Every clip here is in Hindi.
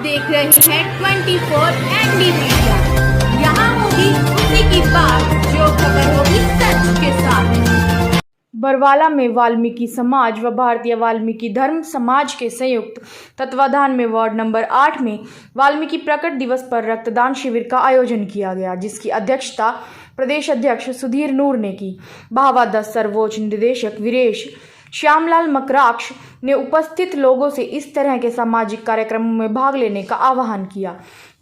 देख रहे हैं 24 ND मीडिया। यहाँ होगी उसी की बात जो खबर होगी सच के साथ। बरवाला में वाल्मीकि समाज व भारतीय वाल्मीकि धर्म समाज के संयुक्त तत्वाधान में वार्ड नंबर 8 में वाल्मीकि प्रकट दिवस पर रक्तदान शिविर का आयोजन किया गया, जिसकी अध्यक्षता प्रदेश अध्यक्ष सुधीर नूर ने की। भावा 10 सर्वोच्च निदेशक वीरेश श्यामलाल मकराक्ष ने उपस्थित लोगों से इस तरह के सामाजिक कार्यक्रमों में भाग लेने का आह्वान किया।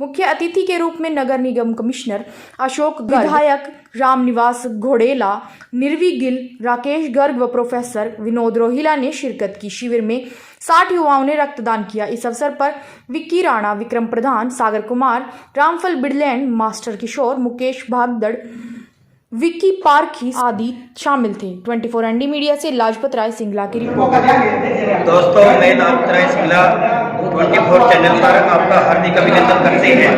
मुख्य अतिथि के रूप में नगर निगम कमिश्नर अशोक गर्ग, विधायक रामनिवास घोड़ेला, निर्वी गिल, राकेश गर्ग व प्रोफेसर विनोद रोहिला ने शिरकत की। शिविर में 60 युवाओं ने रक्तदान किया। इस अवसर पर विक्की राणा, विक्रम प्रधान, सागर कुमार, रामफल बिडलैंड, मास्टर किशोर, मुकेश भागदड़, विक्की पारखी आदि शामिल थे। 24 ND मीडिया से लाजपत राय सिंगला की रिपोर्ट। दोस्तों, मैं लाजपत राय सिंगला 24 चैनल पर आपका हार्दिक अभिनंदन करते हैं।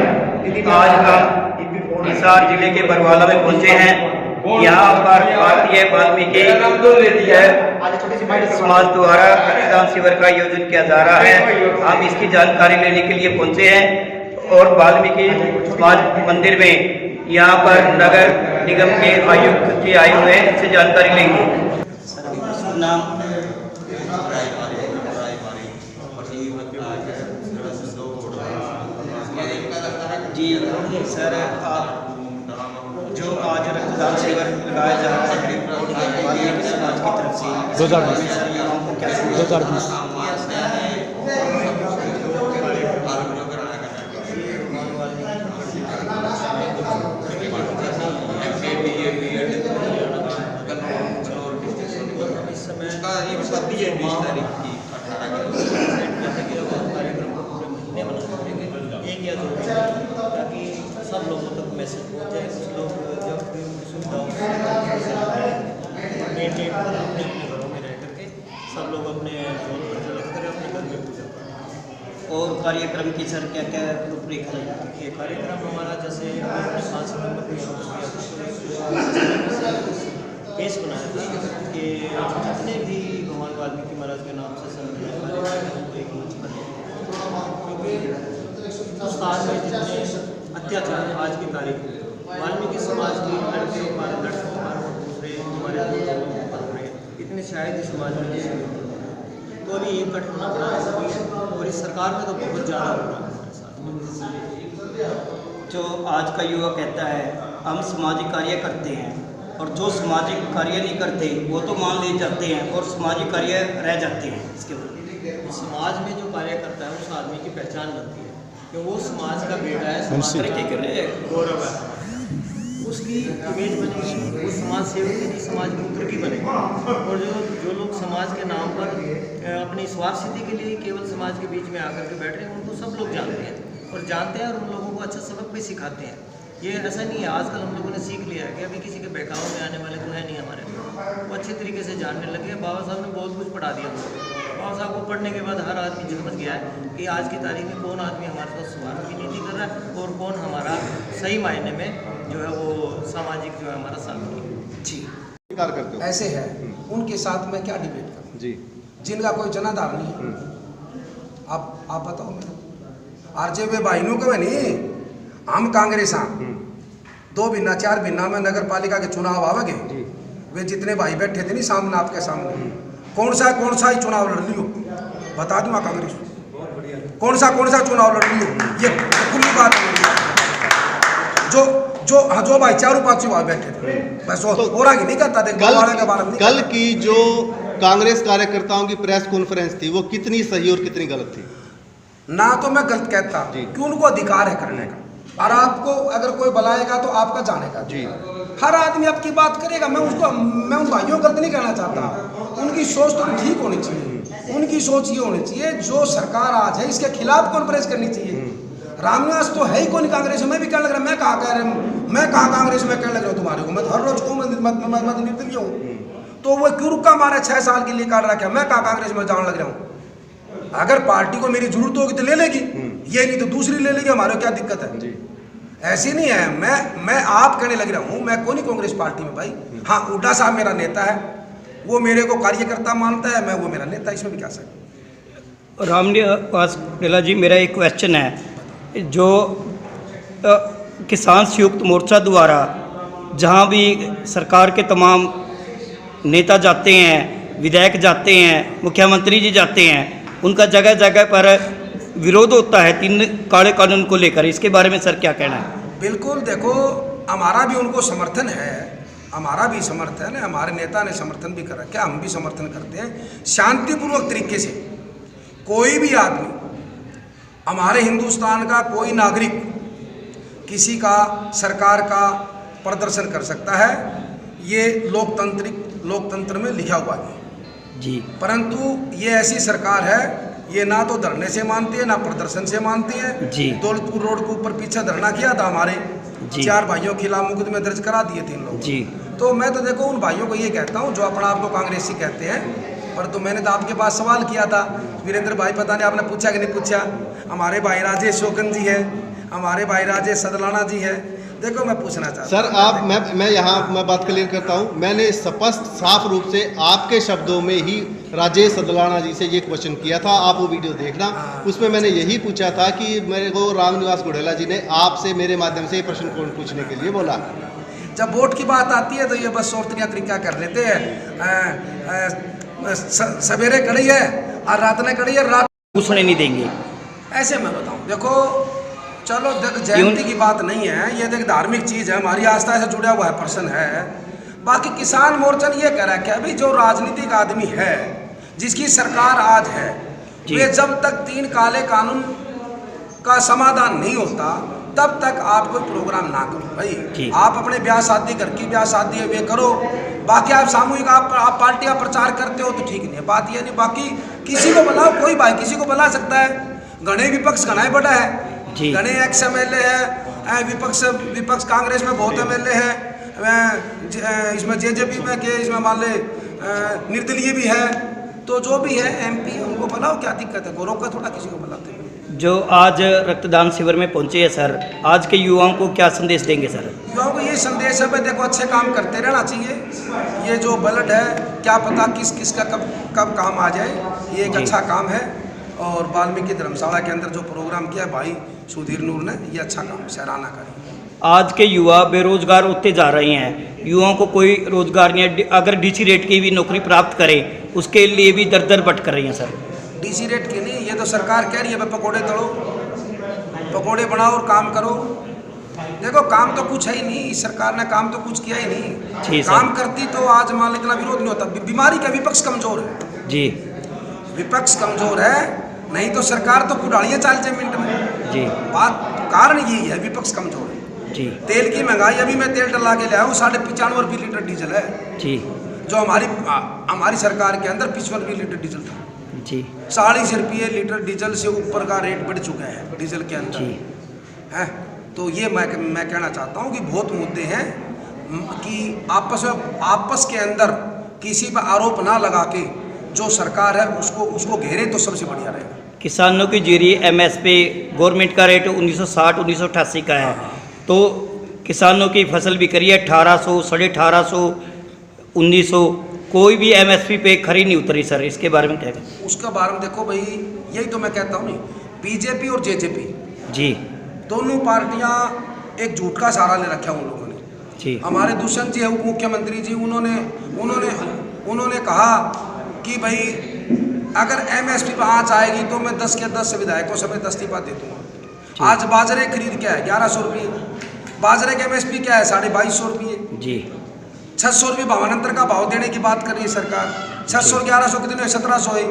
आज हम हिसार जिले के बरवाला में पहुंचे हैं। यहाँ पर भारतीय वाल्मीकि समाज द्वारा रक्तदान शिविर का आयोजन किया जा रहा है। हम इसकी जानकारी लेने के लिए पहुंचे हैं और वाल्मीकि समाज मंदिर में यहाँ पर नगर निगम के आयुक्त जी आए हुए हैं, इससे जानकारी लेंगे। जी सर, आप जो आज रक्तदान शिविर लगाया जा रहा है वाल्मीकि समाज की तरफ से 2020 ताकि सब लोगों तक मैसेज पहुँचे। कुछ लोग जब भी सुविधाओं मेनटेन करें अपने घरों में रह करके, सब लोग अपने फोन पर सेलेक्ट करें, अपने घर में पूजा करें। और कार्यक्रम की सर क्या क्या रूपरेखा है? ये कार्यक्रम हमारा जैसे 5 सितंबर केस बनाया था कि जितने भी भगवान वाल्मीकि महाराज के नाम से संबंधित एक मंच बने, क्योंकि हिंदुस्तान में जितने अत्याचार आज की तारीख में वाल्मीकि समाज की लड़कियों पर, लड़कों पर और दूसरे हमारे पर हो रहे हैं, इतने शायद ही समाज में नहीं होते। तो अभी एक घटना बना हुई है और इस सरकार में तो बहुत ज़्यादा हो रहा है हमारे साथ। जो आज का युवा कहता है हम सामाजिक कार्य करते हैं, और जो सामाजिक कार्य नहीं करते वो तो मान ले जाते हैं और सामाजिक कार्य रह जाते हैं। इसके बाद समाज में जो कार्य करता है उस आदमी की पहचान बनती है कि वो समाज का बेटा है, समाज का गौरव है, उसकी इमेज बनेगी, वो समाज सेवक की समाज के उत्तर की बनेगी। और जो लोग समाज के नाम पर अपनी स्वार्थ सिद्धि के लिए केवल समाज के बीच में आकर के बैठ रहे हैं, उनको सब लोग जानते हैं और जानते हैं और उन लोगों को अच्छा सबक भी सिखाते हैं। ये ऐसा नहीं है, आजकल हम लोगों ने सीख लिया है कि अभी किसी के बहकाव में आने वाले तो है नहीं हमारे, वो अच्छे तरीके से जानने लगे। बाबा साहब ने बहुत कुछ पढ़ा दिया हमको। बाबा साहब को पढ़ने के बाद हर आदमी समझ गया है कि आज की तारीख में कौन आदमी हमारे साथ स्वार्थ की नीति कर रहा है और कौन हमारा सही मायने में जो है वो सामाजिक जो है हमारा साथ जी करते हो। ऐसे है, उनके साथ में क्या डिबेट करूं जी, जिनका कोई जनाधार नहीं है। आप बताओ, मैं RJB भाइयों को नहीं, हम कांग्रेस 2 महीना 4 महीना में नगर पालिका के चुनाव आवेंगे, वे जितने भाई बैठे थे नहीं सामने आपके सामने, कौन सा ही चुनाव लड़ लियो बता दूंगा कांग्रेस कौन सा चुनाव लड़ लियो, ये खुली बात है। जो भाई 4-5 भाई बैठे थे बस और आगे नहीं करता थे। कल की जो कांग्रेस कार्यकर्ताओं की प्रेस कॉन्फ्रेंस थी वो कितनी सही और कितनी गलत थी? ना तो मैं गलत कहता कि उनको अधिकार है करने का, और आपको अगर कोई बुलाएगा तो आपका जानेगा जी। हर आदमी आपकी बात करेगा, मैं उन भाइयों को गलत नहीं कहना चाहता, उनकी सोच तो ठीक होनी चाहिए। उनकी सोच ये होनी चाहिए जो सरकार आज है इसके खिलाफ कॉन्फ्रेंस करनी चाहिए। रामनिवास तो है ही कौन कांग्रेस में, मैं भी कहने लग रहा, मैं कहाँ कांग्रेस में कहने लग रहा हूँ तुम्हारे को, मैं हर रोज को निर्दलीय हूँ, तो वो क्यों रुका मारे 6 साल के लिए काट रखा, मैं कहाँ कांग्रेस में जाने लग रहा हूँ। अगर पार्टी को मेरी जरूरत होगी तो ले लेगी, ये नहीं तो दूसरी ले लेगी, हमारे क्या दिक्कत है। ऐसी नहीं है, मैं आप कहने लग रहा हूँ, मैं कौन कांग्रेस पार्टी में भाई। हाँ, हुड्डा साहब मेरा नेता है, वो मेरे को कार्यकर्ता मानता है, मैं वो मेरा नेता, इसमें भी क्या सकता। रामनिवास गुडेला जी, मेरा एक क्वेश्चन है। जो किसान संयुक्त मोर्चा द्वारा जहां भी सरकार के तमाम नेता जाते हैं, विधायक जाते हैं, मुख्यमंत्री जी जाते हैं, उनका जगह जगह पर विरोध होता है 3 काले कानून को लेकर, इसके बारे में सर क्या कहना है? बिल्कुल, देखो हमारा भी उनको समर्थन है, हमारा भी समर्थन है, हमारे नेता ने समर्थन भी कर रखा है, हम भी समर्थन करते हैं। शांतिपूर्वक तरीके से कोई भी आदमी, हमारे हिंदुस्तान का कोई नागरिक किसी का सरकार का प्रदर्शन कर सकता है, ये लोकतंत्र में लिखा हुआ है जी। परंतु ये ऐसी सरकार है, ये ना तो धरने से मानती है ना प्रदर्शन से मानती है जी। दौलतपुर रोड के ऊपर पीछे धरना किया था हमारे जी। 4 भाइयों के खिलाफ मुकदमे दर्ज करा दिए 3 लोग जी। तो मैं तो देखो उन भाइयों को ये कहता हूँ जो अपना आपको कांग्रेसी कहते हैं, पर तो मैंने तो आपके पास सवाल किया था वीरेंद्र भाई, पता नहीं आपने पूछा कि नहीं पूछा। हमारे भाई राजेश शोकन जी है, हमारे भाई राजेश सदलाना जी है, देखो मैं पूछना चाहता सर आप मैं यहाँ मैं बात क्लियर करता हूँ। मैंने स्पष्ट साफ रूप से आपके शब्दों में ही राजेश सदलाना जी से ये क्वेश्चन किया था, आप वो वीडियो देखना। उसमें मैंने यही पूछा था कि मेरे को रामनिवास गुडेला जी ने आपसे मेरे माध्यम से ये प्रश्न पूछने के लिए बोला। जब वोट की बात आती है तो ये बस शोरतनिया तरीका कर लेते हैं, सवेरे कड़ी है और रात ने कड़ी है, रात पूछने नहीं देंगे। ऐसे मैं बताऊं, देखो चलो देख जयंती की बात नहीं है, ये देख धार्मिक चीज़ है, हमारी आस्था से जुड़ा हुआ है पर्सन है। बाकी किसान मोर्चा ने ये कह रहा है कि अभी जो राजनीतिक आदमी है जिसकी सरकार आज है, वे जब तक 3 काले कानून का समाधान नहीं होता तब तक आप कोई प्रोग्राम ना करो भाई। आप अपने ब्याह शादी घर की ब्याह शादी है वे करो, बाकी आप सामूहिक आप पार्टियां प्रचार करते हो तो ठीक नहीं है, बात ये नहीं। बाकी किसी को बुलाओ, कोई भाई किसी को बुला सकता है, घने विपक्ष घना बड़ा है, घने एक्स MLA है, विपक्ष कांग्रेस में बहुत MLA है, इसमें JJP में के इसमें मान ले निर्दलीय भी है, तो जो भी है MP उनको बुलाओ, क्या दिक्कत है, गौरव का थोड़ा किसी को बुलाते हैं। जो आज रक्तदान शिविर में पहुंचे हैं सर, आज के युवाओं को क्या संदेश देंगे सर? युवाओं को ये संदेश है भाई देखो अच्छे काम करते रहना चाहिए, ये जो ब्लड है क्या पता किस किस का कब काम आ जाए, ये एक अच्छा काम है। और वाल्मीकि धर्मशाला के अंदर जो प्रोग्राम किया है भाई सुधीर नूर ने, ये अच्छा काम सराहना करें। आज के युवा बेरोजगार होते जा रहे हैं, युवाओं को कोई रोजगार नहीं है, अगर DC रेट की भी नौकरी प्राप्त करें उसके लिए भी दर दर भटक रही हैं सर। DC रेट की नहीं, ये तो सरकार कह रही है भाई पकौड़े तड़ो, पकौड़े बनाओ और काम करो। देखो काम तो कुछ है ही नहीं, सरकार ने काम तो कुछ किया ही नहीं, काम करती तो आज मान इतना विरोध नहीं होता। बीमारी का विपक्ष कमजोर है जी, विपक्ष कमजोर है, नहीं तो सरकार तो कुड़ालियाँ 40 मिनट में जी। बात कारण यही है, विपक्ष कमजोर है जी। तेल की महंगाई, अभी मैं तेल डला के लाया हूँ 95 रुपये लीटर डीजल है जी, जो हमारी सरकार के अंदर 55 रुपये लीटर डीजल था जी। 40 रुपये लीटर डीजल से ऊपर का रेट बढ़ चुका है डीजल के अंदर है। तो ये मैं कहना चाहता हूँ कि बहुत मुद्दे हैं कि आपस के अंदर किसी पर आरोप ना लगा के जो सरकार है उसको घेरे तो सबसे बढ़िया रहेगा। किसानों के जरिए MSP गवर्नमेंट का रेट 1960-1988 का है, तो किसानों की फसल बिक्री है 1800, 1850, 1900, कोई भी MSP पे खरी नहीं उतरी सर, इसके बारे में क्या कहें? उसका बारे में देखो भाई, यही तो मैं कहता हूँ नहीं, BJP और JJP जी दोनों पार्टियां एक झूठ का सहारा ले रखा उन लोगों ने जी। हमारे दुष्यंत जी है उप मुख्यमंत्री जी, उन्होंने कहा कि भाई अगर MSP पर आँच आएगी तो मैं 10 के 10 विधायकों समेत इस्तीफा दे दूँगा। आज बाजरे खरीद क्या है 1100 रुपये, बाजरे के MSP क्या है 2250 रुपये जी। 600 रुपये भावांतर का भाव देने की बात कर रही है सरकार, 600 और 1100 कितने 1700 है,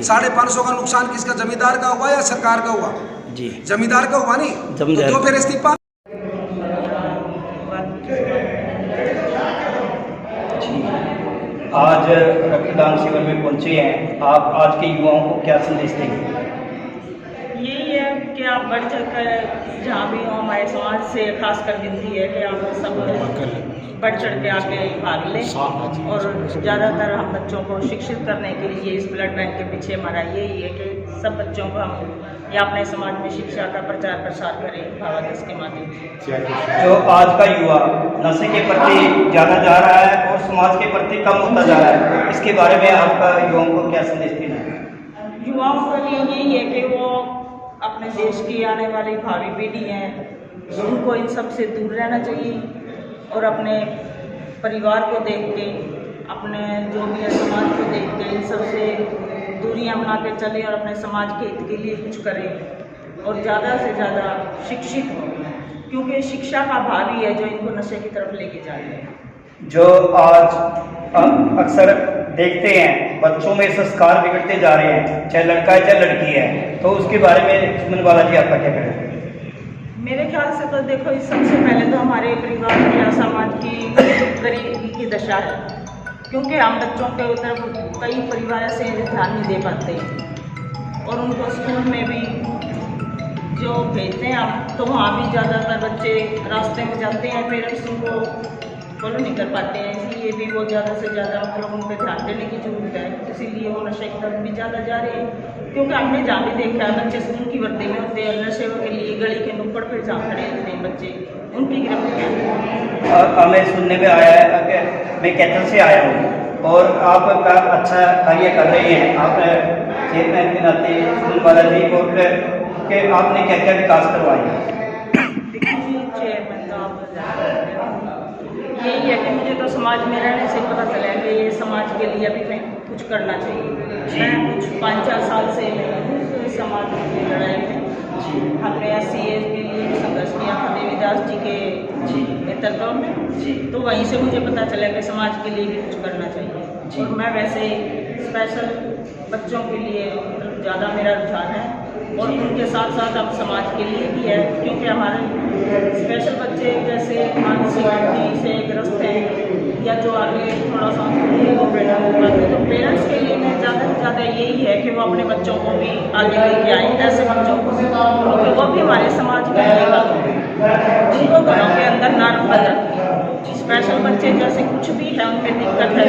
550 का नुकसान किसका, जमींदार का हुआ या सरकार का हुआ जी? जमींदार का हुआ नहीं, तो फिर इस्तीफा। आज रक्तदान शिविर में पहुंचे हैं आप, आज के युवाओं को क्या संदेश देंगे? यही है कि आप बढ़ चढ़कर जहाँ भी हो, हमारे समाज से खासकर विनती है कि आप सब बढ़ चढ़ के आके भाग लें, और ज़्यादातर हम बच्चों को शिक्षित करने के लिए इस ब्लड बैंक के पीछे हमारा यही है कि सब बच्चों को हम या अपने समाज में शिक्षा का प्रचार प्रसार करें भावादेश के माध्यम से। जो आज का युवा नशे के प्रति ज़्यादा जा रहा है और समाज के प्रति कम होता जा रहा है, इसके बारे में आपका युवाओं को क्या संदेश देना है? युवाओं के लिए यही है कि वो अपने देश की आने वाली भावी पीढ़ी है, उनको इन सब से दूर रहना चाहिए और अपने परिवार को देख के, अपने जो भी है समाज को देख के इन सब से दूरियां बना के चलें और अपने समाज के हित के लिए कुछ करें और ज़्यादा से ज़्यादा शिक्षित हों, क्योंकि शिक्षा का भावी है जो इनको नशे की तरफ लेके जा रहे हैं। जो आज हम अक्सर देखते हैं बच्चों में संस्कार बिगड़ते जा रहे हैं, चाहे लड़का है चाहे लड़की है, तो उसके बारे में सुमन बालाजी आपका क्या कहना है? मेरे ख्याल से तो देखो, इस सबसे पहले तो हमारे परिवार या समाज की गरीबी की दशा है, क्योंकि हम बच्चों के तरफ कई परिवार ऐसे ध्यान नहीं दे पाते और उनको स्कूल में भी जो भेजते हैं हम, तो वहाँ भी ज़्यादातर बच्चे रास्ते में जाते हैं, पेरेंट्स उनको फॉलो नहीं कर पाते हैं, इसलिए भी वो ज़्यादा से ज़्यादा मतलब उन पर ध्यान देने की जरूरत है, इसीलिए वो नशे की तरफ भी ज़्यादा जा रहे हैं। क्योंकि हमने जहाँ भी देखा है बच्चे स्कूल की वर्दी में होते हैं, नशे के लिए गली के नुक्कड़ पर जहाँ खड़े होते हैं बच्चे, उनकी गिरफ्तारी। हमें सुनने में आया है कि मैं कैथल से आया हूँ और आप अच्छा कार्य कर रहे हैं, आप चेयरमैन के नाते सुमन बालाजी, और कि आपने क्या क्या विकास करवाया? चेयरमैन तो आप यही है कि मुझे तो समाज में रहने से पता चला कि ये समाज के लिए अभी मैं कुछ करना चाहिए। मैं कुछ 5-4 साल से मैं समाज की लड़ाई में हमने SC के लिए संघर्ष किया था देवीदास जी के नेतृत्व में, तो वहीं से मुझे पता चला कि समाज के लिए भी कुछ करना चाहिए। और मैं वैसे स्पेशल बच्चों के लिए ज़्यादा मेरा रुझान है और उनके साथ साथ अब समाज के लिए भी है, क्योंकि हमारे स्पेशल बच्चे जैसे मानसिक स्थिति से ग्रस्त हैं या जो आगे थोड़ा सा तो पेरेंट्स के लिए मैं ज़्यादा से ज़्यादा यही है कि वो अपने बच्चों को भी आगे लेके आए, ऐसे बच्चों को, क्योंकि वो भी हमारे समाज का हिस्सा हैं, जिनको घरों के अंदर ना रखा जाती। स्पेशल बच्चे जैसे कुछ भी है उनमें दिक्कत है।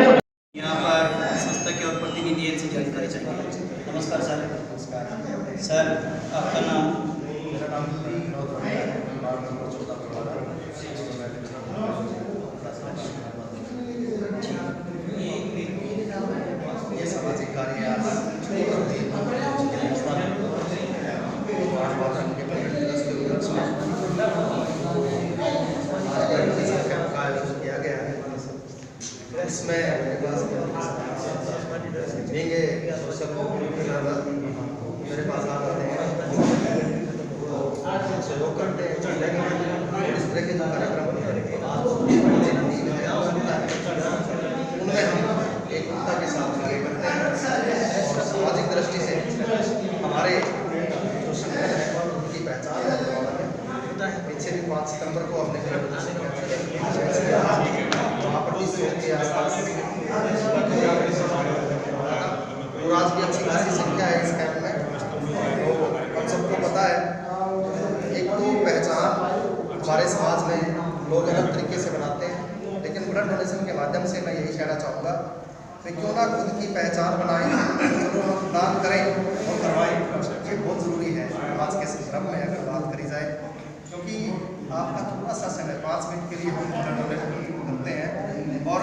यहाँ पर संस्था के और प्रतिनिधि से जानकारी चाहिए। नमस्कार सर। नमस्कार सर, आपका नाम? मेरा नाम ये सामाजिक कार्य का आयोजन किया गया है, इसमें मेरे पास आ जाते हैं, सहयोग करते हैं, इस तरह के जो कार्यक्रम उनमें हम एकता के साथ कार्य करते हैं और सामाजिक दृष्टि से हमारे जो संगठन है उनकी पहचान है। पीछे भी 5 सितंबर को हमने वहाँ पर के आसपास और आज भी अच्छी खासी संख्या है इस कैंप में। तो हम सबको पता है, एक तो पहचान हमारे समाज में लोग अलग तरीके से बनाते हैं, लेकिन ब्लड डोनेशन के माध्यम से मैं यही कहना चाहूँगा कि क्यों ना खुद की पहचान बनाएं, दान करें और करवाएं। ये बहुत ज़रूरी है आज के संदर्भ में अगर बात करी जाए, क्योंकि आपका थोड़ा सा समय 5 मिनट के लिए हम ब्लड डोनेट करते हैं और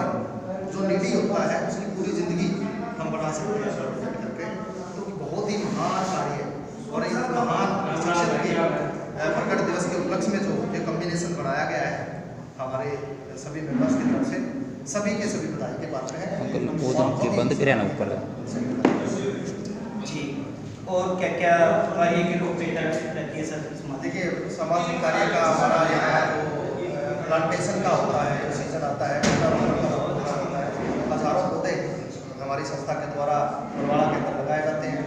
जो नीडी होता है उसकी पूरी ज़िंदगी हम बढ़ा सकते हैं ब्लड डोनेट करके। तो बहुत ही महान कार्य है और एक महान शिक्षक के प्रकट दिवस के उपलक्ष्य में जो ये कॉम्बिनेशन बनाया गया है हमारे सभी मेंबर्स की तरफ से, सभी के सभी बधाई के पात्र हैं। बंद करें ना ऊपर जी। और क्या क्या कार्य के लोग रहती है सर? देखिए, सामाजिक कार्य का हमारा यहाँ जो प्लांटेशन का होता है, सीजन आता है, हजारों पौधे हमारी संस्था के द्वारा बरवाड़ा के अंदर लगाए जाते हैं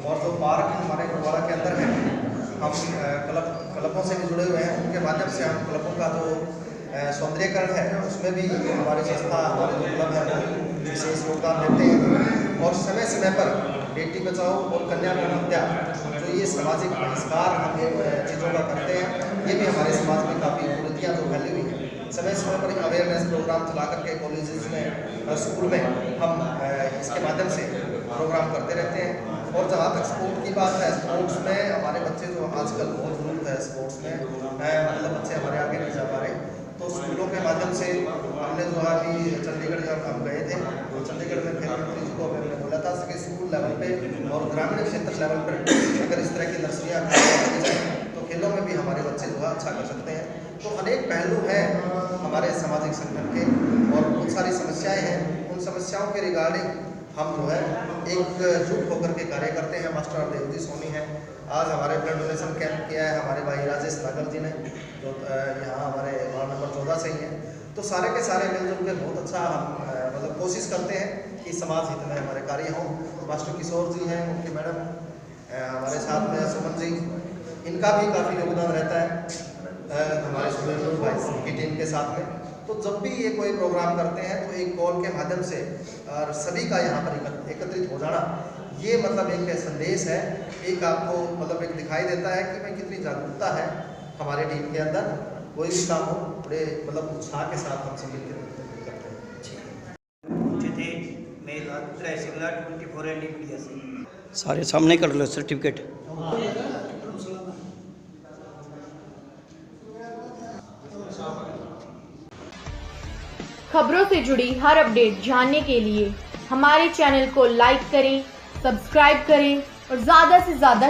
और जो पार्क हमारे बरवाड़ा के अंदर है, हम क्लबों से भी जुड़े हुए हैं, उनके माध्यम से हम क्लबों का जो सौंदर्यकरण है उसमें भी हमारी संस्था, हमारे जो क्लब है वो विशेष योगदान देते हैं। और समय समय पर बेटी बचाओ और कन्या भ्रूण हत्या, जो ये सामाजिक बहिष्कार हम चीज़ों का करते हैं, ये भी हमारे समाज में काफ़ी कुरीतियाँ जो फैली हुई हैं, समय समय पर अवेयरनेस प्रोग्राम चला करके कॉलेजेस में, स्कूल में हम इसके माध्यम से प्रोग्राम करते रहते हैं। और जहाँ तक स्पोर्ट की बात है, स्पोर्ट्स में हमारे बच्चे जो आजकल बहुत जरूरत है स्पोर्ट्स में, मतलब बच्चे हमारे आगे नहीं जा पा रहे, तो स्कूलों के माध्यम से हमने जो है अभी चंडीगढ़ जब हम गए थे, तो चंडीगढ़ में खेल मंत्री जी को हमने बोला था कि स्कूल लेवल पे और ग्रामीण क्षेत्र लेवल पर अगर इस तरह की नर्सरियाँ की जाए तो खेलों में भी हमारे बच्चे जो है अच्छा कर सकते हैं। तो अनेक पहलू हैं हमारे सामाजिक संगठन के और बहुत सारी समस्याएं हैं। उन समस्याओं के रिगार्डिंग हम जो है एकजुट होकर के कार्य करते हैं। मास्टर देवजी सोनी हैं, आज हमारे ब्लड डोनेशन कैंप किया है हमारे भाई राजेश नागर जी ने, जो यहाँ हमारे वार्ड नंबर 14 से ही हैं। तो सारे के सारे मिलजुल के बहुत अच्छा हम मतलब कोशिश करते हैं कि समाज हित में हमारे कार्य हों। मास्टर किशोर जी हैं, उनकी मैडम हमारे साथ में सुमन जी, इनका भी काफ़ी योगदान रहता है हमारे सुरेंद्र भाई की टीम के साथ में। तो जब भी ये कोई प्रोग्राम करते हैं तो एक कॉल के माध्यम से और सभी का यहाँ पर एकत्रित हो जाना, ये मतलब एक संदेश है, एक आपको मतलब एक दिखाई देता है कि भाई कितनी जागरूकता है हमारे टीम के अंदर। कोई भी काम हो बड़े मतलब उत्साह के साथ हम सभी करते हैं। थे मैं लाल सिंगला 24 ND मीडिया से। सारे सामने कर लो सर्टिफिकेट। खबरों से जुड़ी हर अपडेट जानने के लिए हमारे चैनल को लाइक करें, सब्सक्राइब करें और ज़्यादा से ज़्यादा